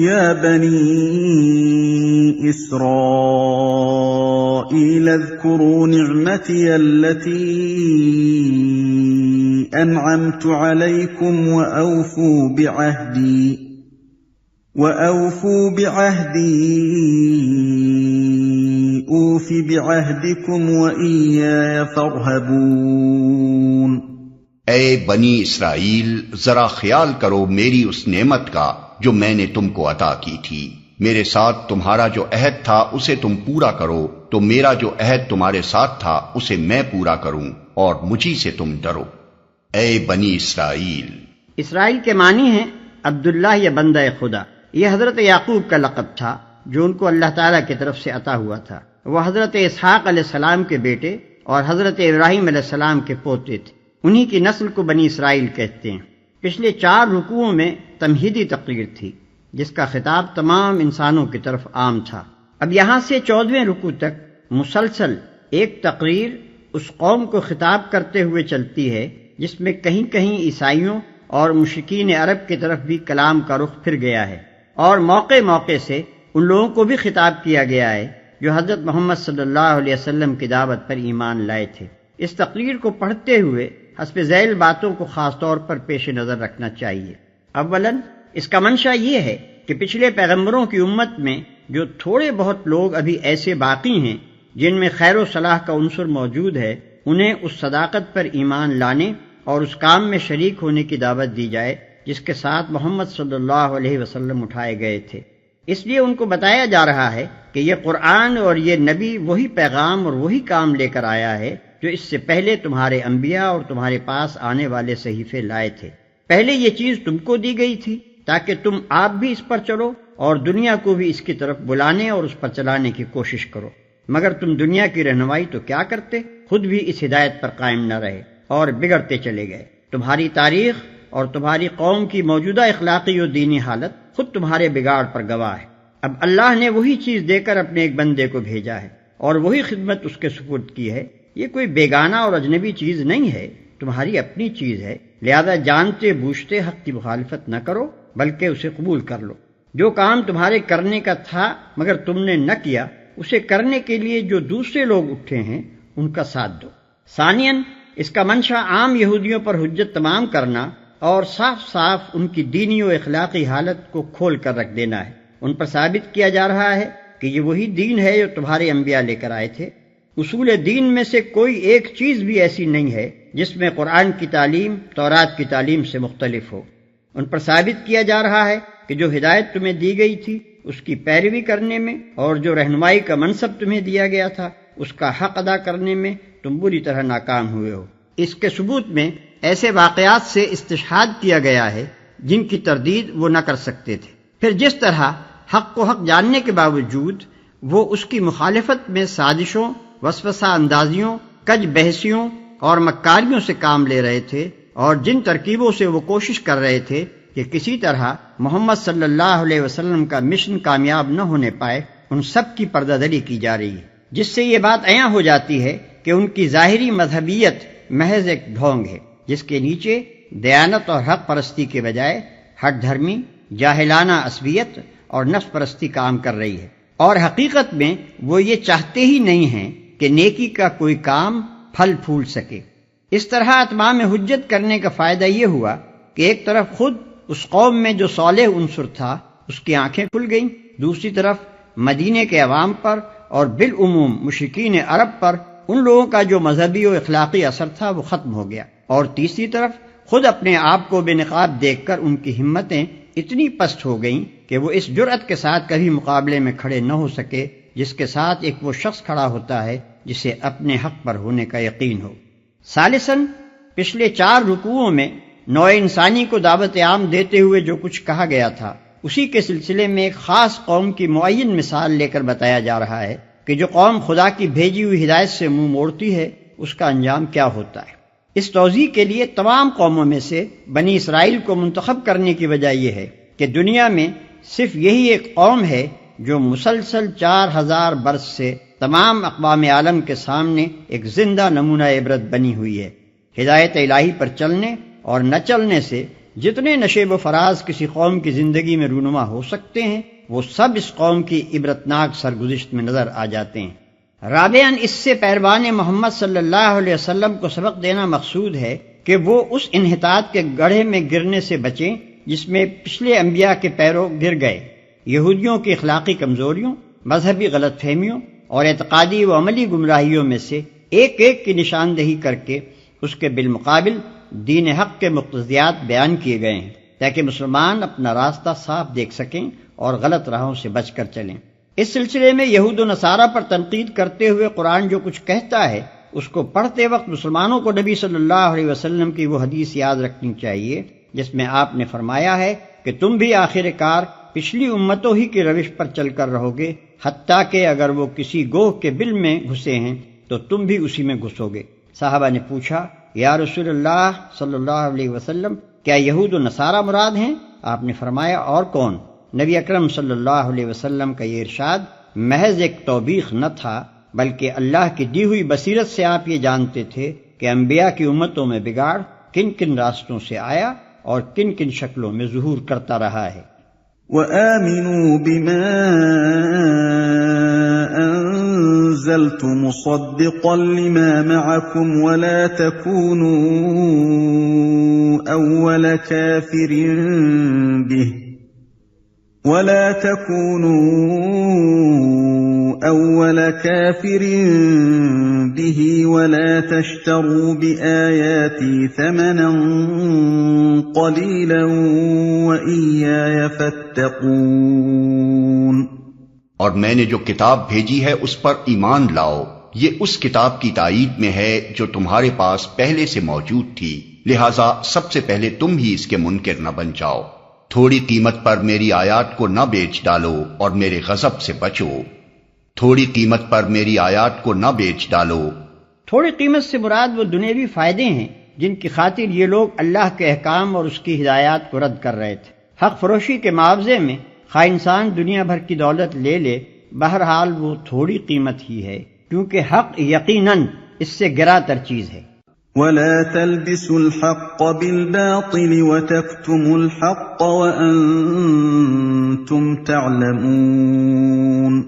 يا بني إسرائيل اذكروا نعمتي التي أنعمت عليكم وأوفوا بعهدي أوف بعهدكم وإياي فارهبون۔ اے بنی اسرائیل، ذرا خیال کرو میری اس نعمت کا جو میں نے تم کو عطا کی تھی۔ میرے ساتھ تمہارا جو عہد تھا اسے تم پورا کرو، تو میرا جو عہد تمہارے ساتھ تھا اسے میں پورا کروں، اور مجھی سے تم ڈرو۔ اے بنی اسرائیل۔ اسرائیل کے معنی ہیں عبداللہ یا بندہ خدا۔ یہ حضرت یعقوب کا لقب تھا جو ان کو اللہ تعالیٰ کی طرف سے عطا ہوا تھا۔ وہ حضرت اسحاق علیہ السلام کے بیٹے اور حضرت ابراہیم علیہ السلام کے پوتے تھے۔ انہی کی نسل کو بنی اسرائیل کہتے ہیں۔ پچھلے 4 رکوعوں میں تمہیدی تقریر تھی جس کا خطاب تمام انسانوں کی طرف عام تھا۔ اب یہاں سے 14ویں رکوع تک مسلسل ایک تقریر اس قوم کو خطاب کرتے ہوئے چلتی ہے جس میں کہیں کہیں عیسائیوں اور مشرکین عرب کی طرف بھی کلام کا رخ پھر گیا ہے، اور موقع موقع سے ان لوگوں کو بھی خطاب کیا گیا ہے جو حضرت محمد صلی اللہ علیہ وسلم کی دعوت پر ایمان لائے تھے۔ اس تقریر کو پڑھتے ہوئے حسب ذیل باتوں کو خاص طور پر پیش نظر رکھنا چاہیے۔ اولاً اس کا منشا یہ ہے کہ پچھلے پیغمبروں کی امت میں جو تھوڑے بہت لوگ ابھی ایسے باقی ہیں جن میں خیر و صلاح کا عنصر موجود ہے، انہیں اس صداقت پر ایمان لانے اور اس کام میں شریک ہونے کی دعوت دی جائے جس کے ساتھ محمد صلی اللہ علیہ وسلم اٹھائے گئے تھے۔ اس لیے ان کو بتایا جا رہا ہے کہ یہ قرآن اور یہ نبی وہی پیغام اور وہی کام لے کر آیا ہے جو اس سے پہلے تمہارے انبیاء اور تمہارے پاس آنے والے صحیفے لائے تھے۔ پہلے یہ چیز تم کو دی گئی تھی تاکہ تم آپ بھی اس پر چلو اور دنیا کو بھی اس کی طرف بلانے اور اس پر چلانے کی کوشش کرو، مگر تم دنیا کی رہنمائی تو کیا کرتے، خود بھی اس ہدایت پر قائم نہ رہے اور بگڑتے چلے گئے۔ تمہاری تاریخ اور تمہاری قوم کی موجودہ اخلاقی و دینی حالت خود تمہارے بگاڑ پر گواہ ہے۔ اب اللہ نے وہی چیز دے کر اپنے ایک بندے کو بھیجا ہے اور وہی خدمت اس کے سپرد کی ہے۔ یہ کوئی بیگانہ اور اجنبی چیز نہیں ہے، تمہاری اپنی چیز ہے، لہذا جانتے بوجھتے حق کی مخالفت نہ کرو بلکہ اسے قبول کر لو۔ جو کام تمہارے کرنے کا تھا مگر تم نے نہ کیا، اسے کرنے کے لیے جو دوسرے لوگ اٹھے ہیں ان کا ساتھ دو۔ ثانیاً اس کا منشا عام یہودیوں پر حجت تمام کرنا اور صاف صاف ان کی دینی و اخلاقی حالت کو کھول کر رکھ دینا ہے۔ ان پر ثابت کیا جا رہا ہے کہ یہ وہی دین ہے جو تمہارے انبیاء لے کر آئے تھے۔ اصول دین میں سے کوئی ایک چیز بھی ایسی نہیں ہے جس میں قرآن کی تعلیم تورات کی تعلیم سے مختلف ہو۔ ان پر ثابت کیا جا رہا ہے کہ جو ہدایت تمہیں دی گئی تھی اس کی پیروی کرنے میں اور جو رہنمائی کا منصب تمہیں دیا گیا تھا اس کا حق ادا کرنے میں تم بری طرح ناکام ہوئے ہو۔ اس کے ثبوت میں ایسے واقعات سے استشہاد کیا گیا ہے جن کی تردید وہ نہ کر سکتے تھے۔ پھر جس طرح حق کو حق جاننے کے باوجود وہ اس کی مخالفت میں سازشوں، وسوسہ اندازیوں، کج بحثیوں اور مکاریوں سے کام لے رہے تھے، اور جن ترکیبوں سے وہ کوشش کر رہے تھے کہ کسی طرح محمد صلی اللہ علیہ وسلم کا مشن کامیاب نہ ہونے پائے، ان سب کی پردہ دری کی جا رہی ہے، جس سے یہ بات عیاں ہو جاتی ہے کہ ان کی ظاہری مذہبیت محض ایک ڈھونگ ہے جس کے نیچے دیانت اور حق پرستی کے بجائے ہٹ دھرمی، جاہلانہ عصبیت اور نفس پرستی کام کر رہی ہے، اور حقیقت میں وہ یہ چاہتے ہی نہیں ہیں کہ نیکی کا کوئی کام پھل پھول سکے۔ اس طرح اتمام حجت کرنے کا فائدہ یہ ہوا کہ ایک طرف خود اس قوم میں جو صالح عنصر تھا اس کی آنکھیں کھل گئیں، دوسری طرف مدینے کے عوام پر اور بالعموم مشرکین عرب پر ان لوگوں کا جو مذہبی و اخلاقی اثر تھا وہ ختم ہو گیا، اور تیسری طرف خود اپنے آپ کو بے نقاب دیکھ کر ان کی ہمتیں اتنی پست ہو گئیں کہ وہ اس جرأت کے ساتھ کبھی مقابلے میں کھڑے نہ ہو سکے جس کے ساتھ ایک وہ شخص کھڑا ہوتا ہے جسے اپنے حق پر ہونے کا یقین ہو۔ ثالثاً پچھلے 4 رکوعوں میں نوع انسانی کو دعوت عام دیتے ہوئے جو کچھ کہا گیا تھا اسی کے سلسلے میں ایک خاص قوم کی معین مثال لے کر بتایا جا رہا ہے کہ جو قوم خدا کی بھیجی ہوئی ہدایت سے منہ موڑتی ہے اس کا انجام کیا ہوتا ہے۔ اس توضیح کے لیے تمام قوموں میں سے بنی اسرائیل کو منتخب کرنے کی وجہ یہ ہے کہ دنیا میں صرف یہی ایک قوم ہے جو مسلسل 4000 برس سے تمام اقوام عالم کے سامنے ایک زندہ نمونہ عبرت بنی ہوئی ہے۔ ہدایت الہی پر چلنے اور نہ چلنے سے جتنے نشیب و فراز کسی قوم کی زندگی میں رونما ہو سکتے ہیں وہ سب اس قوم کی عبرتناک سرگزشت میں نظر آ جاتے ہیں۔ رابعاً اس سے پیروان محمد صلی اللہ علیہ وسلم کو سبق دینا مقصود ہے کہ وہ اس انحطاط کے گڑھے میں گرنے سے بچیں جس میں پچھلے انبیاء کے پیرو گر گئے۔ یہودیوں کی اخلاقی کمزوریوں، مذہبی غلط فہمیوں اور اعتقادی و عملی گمراہیوں میں سے ایک ایک کی نشاندہی کر کے اس کے بالمقابل دین حق کے مقتضیات بیان کیے گئے ہیں تاکہ مسلمان اپنا راستہ صاف دیکھ سکیں اور غلط راہوں سے بچ کر چلیں۔ اس سلسلے میں یہود و نصارہ پر تنقید کرتے ہوئے قرآن جو کچھ کہتا ہے اس کو پڑھتے وقت مسلمانوں کو نبی صلی اللہ علیہ وسلم کی وہ حدیث یاد رکھنی چاہیے جس میں آپ نے فرمایا ہے کہ تم بھی آخر کار پچھلی امتوں ہی کی روش پر چل کر رہو گے، حتیٰ کہ اگر وہ کسی گوہ کے بل میں گھسے ہیں تو تم بھی اسی میں گھسو گے۔ صحابہ نے پوچھا، یا رسول اللہ صلی اللہ علیہ وسلم، کیا یہود و نصارہ مراد ہیں؟ آپ نے فرمایا، اور کون؟ نبی اکرم صلی اللہ علیہ وسلم کا یہ ارشاد محض ایک توبیخ نہ تھا بلکہ اللہ کی دی ہوئی بصیرت سے آپ یہ جانتے تھے کہ انبیاء کی امتوں میں بگاڑ کن کن راستوں سے آیا اور کن کن شکلوں میں ظہور کرتا رہا ہے۔ وَآمِنُوا بِمَا أَنزَلْتُ مُصَدِّقًا لِمَا مَعَكُمْ وَلَا تَكُونُوا أَوَّلَ كَافِرٍ بِهِ وَلَا تَشْتَرُوا بِآيَاتِي ثَمَنًا قَلِيلًا وَإِيَّايَ فَاتَّقُونِ۔ اور میں نے جو کتاب بھیجی ہے اس پر ایمان لاؤ، یہ اس کتاب کی تائید میں ہے جو تمہارے پاس پہلے سے موجود تھی، لہذا سب سے پہلے تم ہی اس کے منکر نہ بن جاؤ۔ تھوڑی قیمت پر میری آیات کو نہ بیچ ڈالو اور میرے غضب سے بچو۔ تھوڑی قیمت پر میری آیات کو نہ بیچ ڈالو۔ تھوڑی قیمت سے مراد وہ دنیوی فائدے ہیں جن کی خاطر یہ لوگ اللہ کے احکام اور اس کی ہدایات کو رد کر رہے تھے۔ حق فروشی کے معاوضے میں خواہ انسان دنیا بھر کی دولت لے لے، بہرحال وہ تھوڑی قیمت ہی ہے کیونکہ حق یقیناً اس سے گرا تر چیز ہے۔ وَلَا تَلْبِسُوا الْحَقَّ بِالْبَاطِلِ وَتَكْتُمُوا الْحَقَّ وَأَنْتُمْ تَعْلَمُونَ۔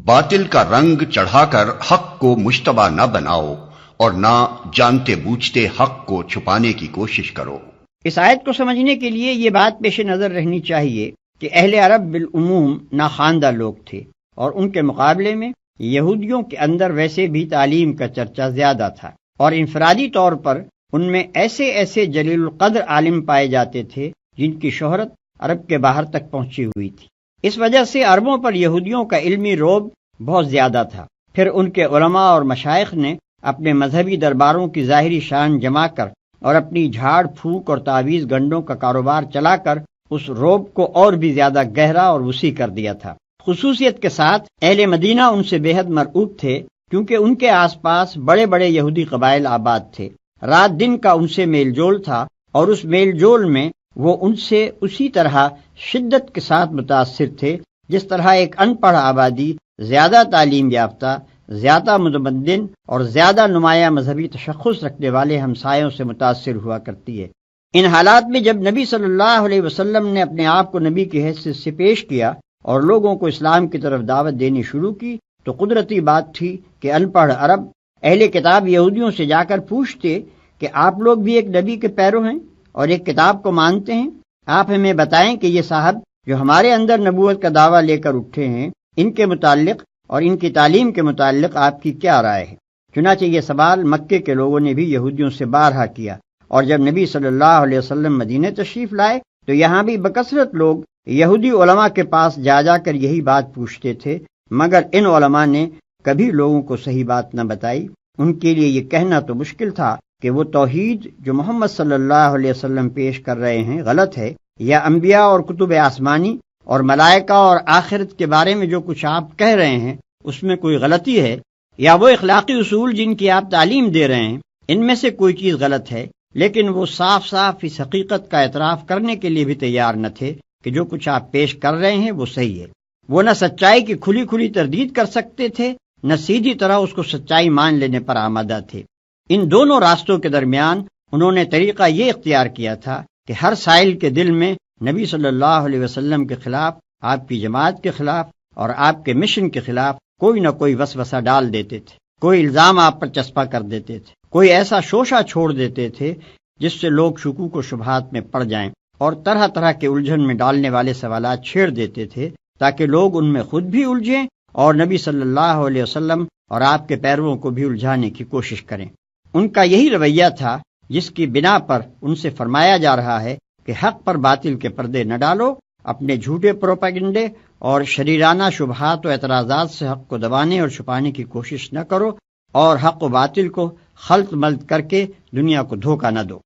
باطل کا رنگ چڑھا کر حق کو مشتبہ نہ بناؤ اور نہ جانتے بوجھتے حق کو چھپانے کی کوشش کرو۔ اس آیت کو سمجھنے کے لیے یہ بات پیش نظر رہنی چاہیے کہ اہل عرب بالعموم ناخواندہ لوگ تھے اور ان کے مقابلے میں یہودیوں کے اندر ویسے بھی تعلیم کا چرچا زیادہ تھا، اور انفرادی طور پر ان میں ایسے ایسے جلیل القدر عالم پائے جاتے تھے جن کی شہرت عرب کے باہر تک پہنچی ہوئی تھی۔ اس وجہ سے عربوں پر یہودیوں کا علمی رعب بہت زیادہ تھا۔ پھر ان کے علماء اور مشائخ نے اپنے مذہبی درباروں کی ظاہری شان جما کر اور اپنی جھاڑ پھونک اور تعویذ گنڈوں کا کاروبار چلا کر اس رعب کو اور بھی زیادہ گہرا اور وسیع کر دیا تھا۔ خصوصیت کے ساتھ اہل مدینہ ان سے بے حد مرعوب تھے کیونکہ ان کے آس پاس بڑے بڑے یہودی قبائل آباد تھے۔ رات دن کا ان سے میل جول تھا اور اس میل جول میں وہ ان سے اسی طرح شدت کے ساتھ متاثر تھے جس طرح ایک ان پڑھ آبادی زیادہ تعلیم یافتہ، زیادہ متمدن اور زیادہ نمایاں مذہبی تشخص رکھنے والے ہمسایوں سے متاثر ہوا کرتی ہے۔ ان حالات میں جب نبی صلی اللہ علیہ وسلم نے اپنے آپ کو نبی کی حیثیت سے پیش کیا اور لوگوں کو اسلام کی طرف دعوت دینی شروع کی تو قدرتی بات تھی کہ ان پڑھ عرب اہل کتاب یہودیوں سے جا کر پوچھتے کہ آپ لوگ بھی ایک نبی کے پیرو ہیں اور ایک کتاب کو مانتے ہیں؟ آپ ہمیں بتائیں کہ یہ صاحب جو ہمارے اندر نبوت کا دعویٰ لے کر اٹھے ہیں، ان کے متعلق اور ان کی تعلیم کے متعلق آپ کی کیا رائے ہے؟ چنانچہ یہ سوال مکے کے لوگوں نے بھی یہودیوں سے بارہا کیا، اور جب نبی صلی اللہ علیہ وسلم مدینہ تشریف لائے تو یہاں بھی بکثرت لوگ یہودی علماء کے پاس جا جا کر یہی بات پوچھتے تھے، مگر ان علماء نے کبھی لوگوں کو صحیح بات نہ بتائی۔ ان کے لیے یہ کہنا تو مشکل تھا کہ وہ توحید جو محمد صلی اللہ علیہ وسلم پیش کر رہے ہیں غلط ہے، یا انبیاء اور کتب آسمانی اور ملائکہ اور آخرت کے بارے میں جو کچھ آپ کہہ رہے ہیں اس میں کوئی غلطی ہے، یا وہ اخلاقی اصول جن کی آپ تعلیم دے رہے ہیں ان میں سے کوئی چیز غلط ہے۔ لیکن وہ صاف صاف اس حقیقت کا اعتراف کرنے کے لیے بھی تیار نہ تھے کہ جو کچھ آپ پیش کر رہے ہیں وہ صحیح ہے۔ وہ نہ سچائی کی کھلی کھلی تردید کر سکتے تھے، نہ سیدھی طرح اس کو سچائی مان لینے پر آمادہ تھے۔ ان دونوں راستوں کے درمیان انہوں نے طریقہ یہ اختیار کیا تھا کہ ہر سائل کے دل میں نبی صلی اللہ علیہ وسلم کے خلاف، آپ کی جماعت کے خلاف اور آپ کے مشن کے خلاف کوئی نہ کوئی وسوسہ ڈال دیتے تھے، کوئی الزام آپ پر چسپاں کر دیتے تھے، کوئی ایسا شوشہ چھوڑ دیتے تھے جس سے لوگ شکوک و شبہات میں پڑ جائیں، اور طرح طرح کے الجھن میں ڈالنے والے سوالات چھیڑ دیتے تھے تاکہ لوگ ان میں خود بھی الجھیں اور نبی صلی اللہ علیہ وسلم اور آپ کے پیرووں کو بھی الجھانے کی کوشش کریں۔ ان کا یہی رویہ تھا جس کی بنا پر ان سے فرمایا جا رہا ہے کہ حق پر باطل کے پردے نہ ڈالو، اپنے جھوٹے پروپیگنڈے اور شریرانہ شبہات و اعتراضات سے حق کو دبانے اور چھپانے کی کوشش نہ کرو، اور حق و باطل کو خلط ملط کر کے دنیا کو دھوکہ نہ دو۔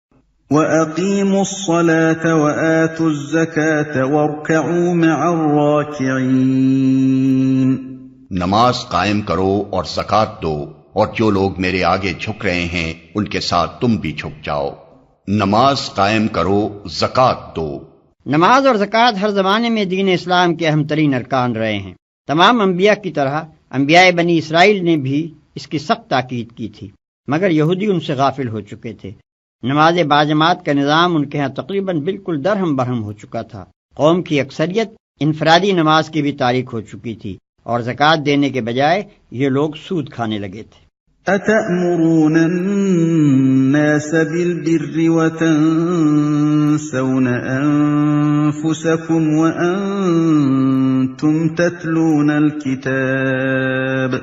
وَأَقِيمُوا الصَّلَاةَ وَآتُوا الزَّكَاةَ وَارْكَعُوا مَعَ الرَّاكِعِينَ۔ نماز قائم کرو اور زکوٰۃ دو، اور جو لوگ میرے آگے جھک رہے ہیں ان کے ساتھ تم بھی جھک جاؤ۔ نماز قائم کرو، زکوٰۃ دو۔ نماز اور زکوٰۃ ہر زمانے میں دین اسلام کے اہم ترین ارکان رہے ہیں۔ تمام انبیاء کی طرح انبیاء بنی اسرائیل نے بھی اس کی سخت تاکید کی تھی، مگر یہودی ان سے غافل ہو چکے تھے۔ نماز باجماعت کا نظام ان کے ہاں تقریباً بالکل درہم برہم ہو چکا تھا۔ قوم کی اکثریت انفرادی نماز کی بھی تاریک ہو چکی تھی، اور زکوٰۃ دینے کے بجائے یہ لوگ سود کھانے لگے تھے۔ أَتَأْمُرُونَ النَّاسَ بِالْبِرِّ وَتَنْسَوْنَ أَنفُسَكُمْ وَأَنْتُمْ تَتْلُونَ الْكِتَابَ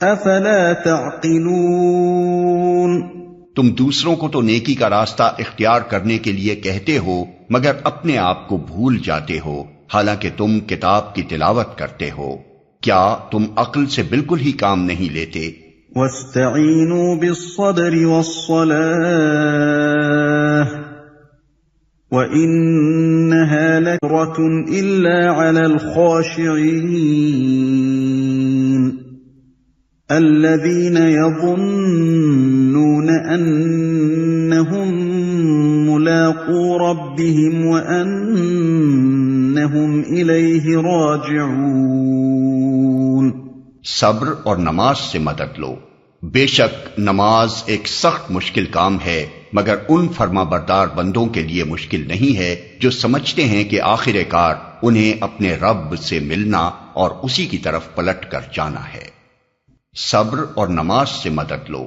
أَفَلَا تَعْقِلُونَ۔ تم دوسروں کو تو نیکی کا راستہ اختیار کرنے کے لیے کہتے ہو، مگر اپنے آپ کو بھول جاتے ہو، حالانکہ تم کتاب کی تلاوت کرتے ہو۔ کیا تم عقل سے بالکل ہی کام نہیں لیتے؟ وَاسْتَعِینُوا بِالصَّبْرِ وَالصَّلَاةِ وَإِنَّهَا لَكَبِيرَةٌ إِلَّا عَلَى الْخَاشِعِينَ الَّذِينَ يَظُنُّونَ أَنَّهُم مُّلَاقُو رَبِّهِمْ وَأَنَّهُمْ إِلَيْهِ رَاجِعُونَ۔ صبر اور نماز سے مدد لو۔ بے شک نماز ایک سخت مشکل کام ہے، مگر ان فرما بردار بندوں کے لیے مشکل نہیں ہے جو سمجھتے ہیں کہ آخر کار انہیں اپنے رب سے ملنا اور اسی کی طرف پلٹ کر جانا ہے۔ صبر اور نماز سے مدد لو،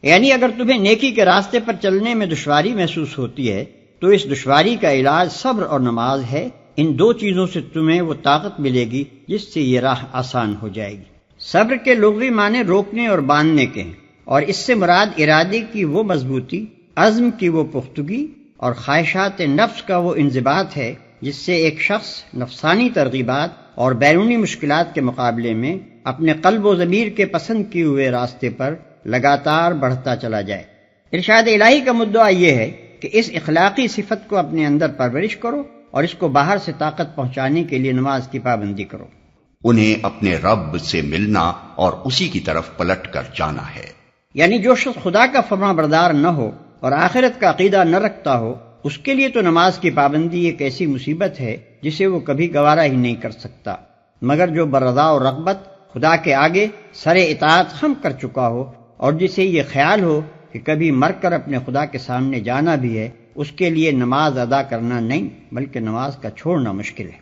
یعنی اگر تمہیں نیکی کے راستے پر چلنے میں دشواری محسوس ہوتی ہے تو اس دشواری کا علاج صبر اور نماز ہے۔ ان دو چیزوں سے تمہیں وہ طاقت ملے گی جس سے یہ راہ آسان ہو جائے گی۔ صبر کے لغوی معنی روکنے اور باندھنے کے ہیں، اور اس سے مراد ارادے کی وہ مضبوطی، عزم کی وہ پختگی اور خواہشات نفس کا وہ انضباط ہے جس سے ایک شخص نفسانی ترغیبات اور بیرونی مشکلات کے مقابلے میں اپنے قلب و ضمیر کے پسند کیے ہوئے راستے پر لگاتار بڑھتا چلا جائے۔ ارشاد الہی کا مدعا یہ ہے کہ اس اخلاقی صفت کو اپنے اندر پرورش کرو اور اس کو باہر سے طاقت پہنچانے کے لیے نماز کی پابندی کرو۔ انہیں اپنے رب سے ملنا اور اسی کی طرف پلٹ کر جانا ہے۔ یعنی جو شخص خدا کا فرما بردار نہ ہو اور آخرت کا عقیدہ نہ رکھتا ہو، اس کے لیے تو نماز کی پابندی ایک ایسی مصیبت ہے جسے وہ کبھی گوارا ہی نہیں کر سکتا، مگر جو برضا و رغبت خدا کے آگے سر اطاعت خم کر چکا ہو اور جسے یہ خیال ہو کہ کبھی مر کر اپنے خدا کے سامنے جانا بھی ہے، اس کے لیے نماز ادا کرنا نہیں بلکہ نماز کا چھوڑنا مشکل ہے۔